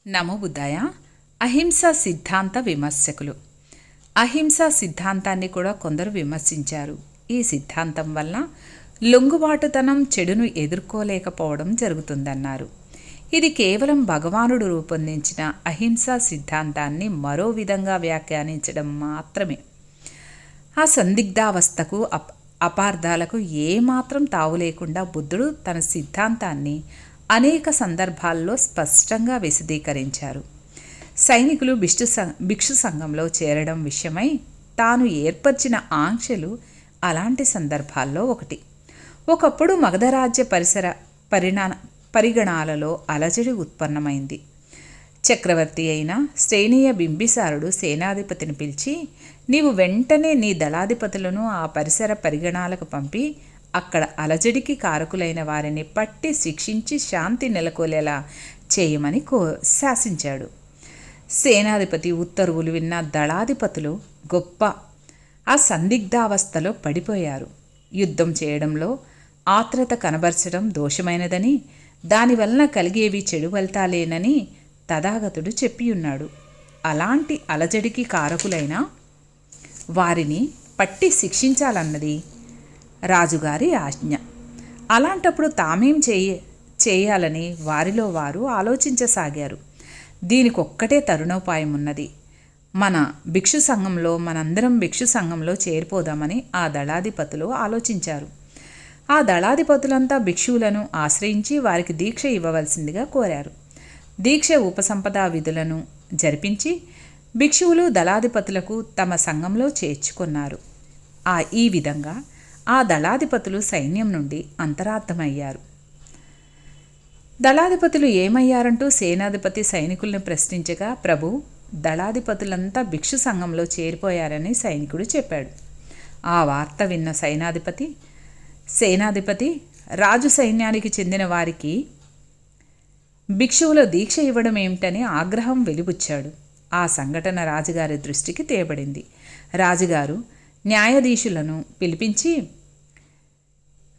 నమో బుద్ధాయ. అహింసా సిద్ధాంత విమర్శకులు. అహింసా సిద్ధాంతాన్ని కూడా కొందరు విమర్శించారు. ఈ సిద్ధాంతం వల్ల లొంగుబాటుతనం, చెడును ఎదుర్కోలేకపోవడం జరుగుతుందన్నారు. ఇది కేవలం భగవానుడు రూపొందించిన అహింసా సిద్ధాంతాన్ని మరో విధంగా వ్యాఖ్యానించడం మాత్రమే. ఆ సందిగ్ధావస్థకు, అపార్థాలకు ఏమాత్రం తావు లేకుండా బుద్ధుడు తన సిద్ధాంతాన్ని అనేక సందర్భాల్లో స్పష్టంగా విశదీకరించారు. సైనికులు భిక్షు సంఘంలో చేరడం విషయమై తాను ఏర్పరిచిన ఆంక్షలు అలాంటి సందర్భాల్లో ఒకటి. ఒకప్పుడు మగధరాజ్య పరిగణాలలో అలజడి ఉత్పన్నమైంది. చక్రవర్తి అయిన శ్రేణీయ బింబిసారుడు సేనాధిపతిని పిలిచి, నీవు వెంటనే నీ దళాధిపతులను ఆ పరిసర పరిగణాలకు పంపి అక్కడ అలజడికి కారకులైన వారిని పట్టి శిక్షించి శాంతి నెలకొలేలా చేయమని శాసించాడు. సేనాధిపతి ఉత్తర్వులు విన్న దళాధిపతులు గొప్ప ఆ సందిగ్ధావస్థలో పడిపోయారు. యుద్ధం చేయడంలో ఆత్రత కనబరచడం దోషమైనదని, దానివలన కలిగేవి చెడు ఫలితాలేనని తథాగతుడు చెప్పియున్నాడు. అలాంటి అలజడికి కారకులైన వారిని పట్టి శిక్షించాలన్నది రాజుగారి ఆజ్ఞ. అలాంటప్పుడు తామేం చేయాలని వారిలో వారు ఆలోచించసాగారు. దీనికొక్కటే తరుణోపాయం ఉన్నది. మనందరం భిక్షు సంఘంలో చేరిపోదామని ఆ దళాధిపతులు ఆలోచించారు. ఆ దళాధిపతులంతా భిక్షువులను ఆశ్రయించి వారికి దీక్ష ఇవ్వవలసిందిగా కోరారు. దీక్ష ఉపసంపదా విధులను జరిపించి భిక్షువులు దళాధిపతులకు తమ సంఘంలో చేర్చుకున్నారు. ఈ విధంగా ఆ దళాధిపతులు సైన్యం నుండి అంతరార్థమయ్యారు. దళాధిపతులు ఏమయ్యారంటూ సేనాధిపతి సైనికులను ప్రశ్నించగా, ప్రభు, దళాధిపతులంతా భిక్షు సంఘంలో చేరిపోయారని సైనికుడు చెప్పాడు. ఆ వార్త విన్న సేనాధిపతి రాజు సైన్యానికి చెందిన వారికి భిక్షువుల దీక్ష ఇవ్వడం ఏమిటని ఆగ్రహం వెలిబుచ్చాడు. ఆ సంఘటన రాజుగారి దృష్టికి తేబడింది. రాజుగారు న్యాయాధీశులను పిలిపించి,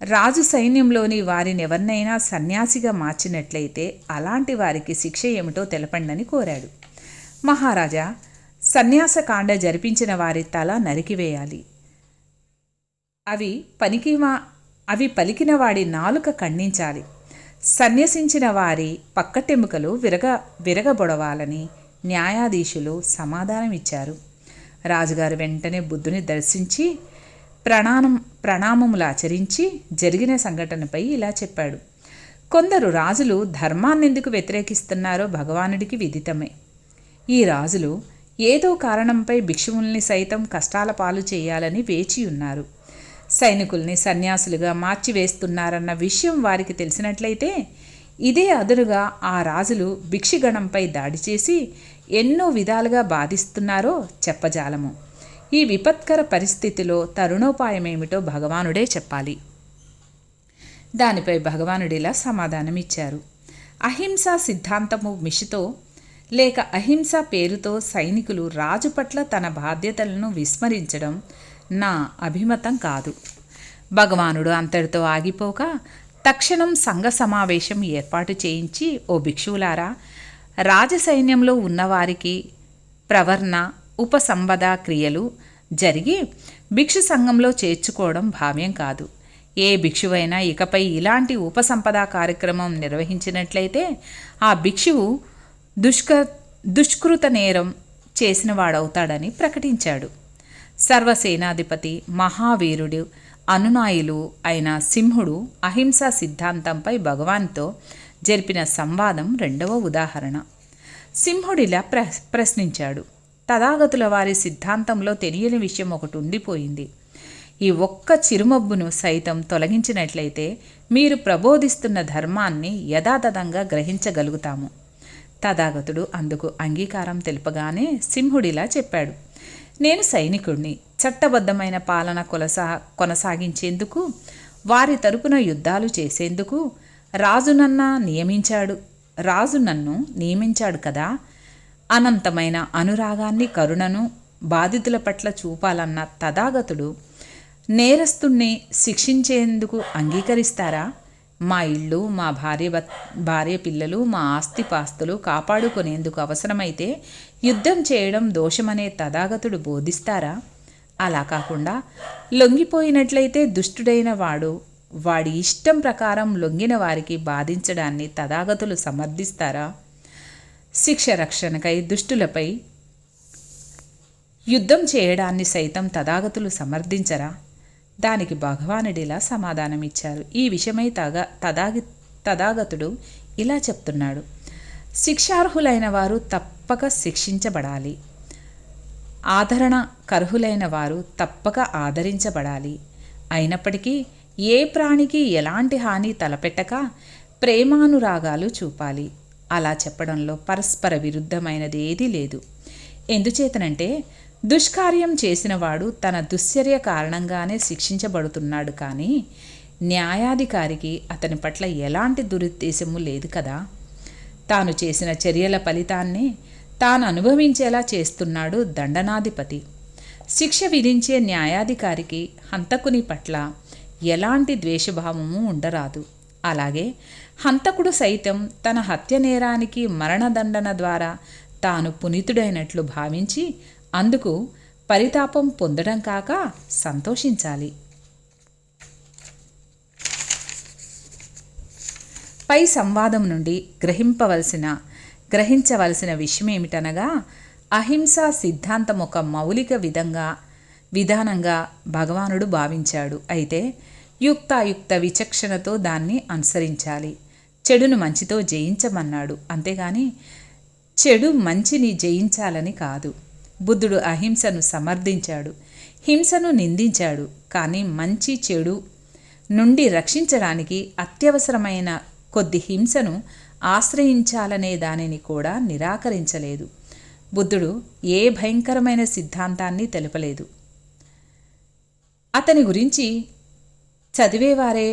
రాజు సైన్యంలోని వారిని ఎవరినైనా సన్యాసిగా మార్చినట్లయితే అలాంటి వారికి శిక్ష ఏమిటో తెలపండని కోరాడు. మహారాజా, సన్యాసకాండ జరిపించిన వారి తల నరికివేయాలి, అవి పలికిన వాడి నాలుక ఖండించాలి, సన్యసించిన వారి పక్కటెముకలు విరగబొడవాలని న్యాయాధీశులు సమాధానమిచ్చారు. రాజుగారు వెంటనే బుద్ధుని దర్శించి ప్రణామములు ఆచరించి జరిగిన సంఘటనపై ఇలా చెప్పాడు. కొందరు రాజులు ధర్మాన్నెందుకు వ్యతిరేకిస్తున్నారో భగవానుడికి విదితమే. ఈ రాజులు ఏదో కారణంపై భిక్షువుల్ని సైతం కష్టాల పాలు చేయాలని వేచి ఉన్నారు. సైనికుల్ని సన్యాసులుగా మార్చివేస్తున్నారన్న విషయం వారికి తెలిసినట్లయితే ఇదే అదునుగా ఆ రాజులు భిక్షుగణంపై దాడి చేసి ఎన్నో విధాలుగా బాధిస్తున్నారో చెప్పజాలము. ఈ విపత్కర పరిస్థితిలో తరుణోపాయమేమిటో భగవానుడే చెప్పాలి. దానిపై భగవానుడిలా సమాధానమిచ్చారు. అహింసా సిద్ధాంతము మిషితో లేక అహింస పేరుతో సైనికులు రాజు పట్ల తన బాధ్యతలను విస్మరించడం నా అభిమతం కాదు. భగవానుడు అంతటితో ఆగిపోక తక్షణం సంఘ సమావేశం ఏర్పాటు చేయించి, ఓ భిక్షువులారా, రాజసైన్యంలో ఉన్నవారికి ప్రవర్ణ ఉపసంపద క్రియలు జరిగి భిక్షు సంఘంలో చేర్చుకోవడం భావ్యం కాదు. ఏ భిక్షువైనా ఇకపై ఇలాంటి ఉపసంపదా కార్యక్రమం నిర్వహించినట్లయితే ఆ భిక్షువు దుష్కృత నేరం చేసిన వాడవుతాడని ప్రకటించాడు. సర్వసేనాధిపతి మహావీరుడు అనునాయులు అయిన సింహుడు అహింసా సిద్ధాంతంపై భగవాన్తో జరిపిన సంవాదం రెండవ ఉదాహరణ. సింహుడిలా ప్రశ్నించాడు. తథాగతుల వారి సిద్ధాంతంలో తెలియని విషయం ఒకటి ఉండిపోయింది. ఈ ఒక్క చిరుమబ్బును సైతం తొలగించినట్లయితే మీరు ప్రబోధిస్తున్న ధర్మాన్ని యథాతథంగా గ్రహించగలుగుతాము. తథాగతుడు అందుకు అంగీకారం తెలుపగానే సింహుడిలా చెప్పాడు. నేను సైనికుడిని. చట్టబద్ధమైన పాలన కొనసాగించేందుకు, వారి తరపున యుద్ధాలు చేసేందుకు రాజు నన్ను నియమించాడు కదా. అనంతమైన అనురాగాన్ని, కరుణను బాధితుల పట్ల చూపాలన్న తథాగతుడు నేరస్తుణ్ణి శిక్షించేందుకు అంగీకరిస్తారా? మా ఇళ్ళు, మా భార్య పిల్లలు, మా ఆస్తిపాస్తులు కాపాడుకునేందుకు అవసరమైతే యుద్ధం చేయడం దోషమనే తథాగతుడు బోధిస్తారా? అలా కాకుండా లొంగిపోయినట్లయితే దుష్టుడైన వాడి ఇష్టం ప్రకారం లొంగిన వారికి బాధించడాన్ని తథాగతులు సమర్థిస్తారా? శిక్ష రక్షణకై దుష్టులపై యుద్ధం చేయడాన్ని సైతం తథాగతులు సమర్థించరా? దానికి భగవానుడిలా సమాధానమిచ్చారు. ఈ విషయమై తథాగతుడు ఇలా చెప్తున్నాడు: శిక్షార్హులైన వారు తప్పక శిక్షించబడాలి, ఆదరణ కర్హులైన వారు తప్పక ఆదరించబడాలి. అయినప్పటికీ ఏ ప్రాణికి ఎలాంటి హాని తలపెట్టక ప్రేమానురాగాలు చూపాలి. అలా చెప్పడంలో పరస్పర విరుద్ధమైనది ఏదీ లేదు. ఎందుచేతనంటే దుష్కార్యం చేసినవాడు తన దుశ్చర్య కారణంగానే శిక్షించబడుతున్నాడు, కానీ న్యాయాధికారికి అతని పట్ల ఎలాంటి దురుద్దేశము లేదు కదా. తాను చేసిన చర్యల ఫలితాన్ని తాను అనుభవించేలా చేస్తున్నాడు దండనాధిపతి. శిక్ష విధించే న్యాయాధికారికి హంతకుని పట్ల ఎలాంటి ద్వేషభావము ఉండరాదు. అలాగే హంతకుడు సైతం తన హత్య నేరానికి మరణదండన ద్వారా తాను పునీతుడైనట్లు భావించి అందుకు పరితాపం పొందడం కాక సంతోషించాలి. పై సంవాదం నుండి గ్రహించవలసిన విషయమేమిటనగా, అహింసా సిద్ధాంతం ఒక మౌలిక విధానంగా భగవానుడు భావించాడు. అయితే యుక్తాయుక్త విచక్షణతో దాన్ని అనుసరించాలి. చెడును మంచితో జయించమన్నాడు, అంతేగాని చెడు మంచిని జయించాలని కాదు. బుద్ధుడు అహింసను సమర్థించాడు, హింసను నిందించాడు. కానీ మంచి చెడు నుండి రక్షించడానికి అత్యవసరమైన కొద్ది హింసను ఆశ్రయించాలనే దానిని కూడా నిరాకరించలేదు. బుద్ధుడు ఏ భయంకరమైన సిద్ధాంతాన్ని తెలుపలేదు. అతని గురించి చదివేవారే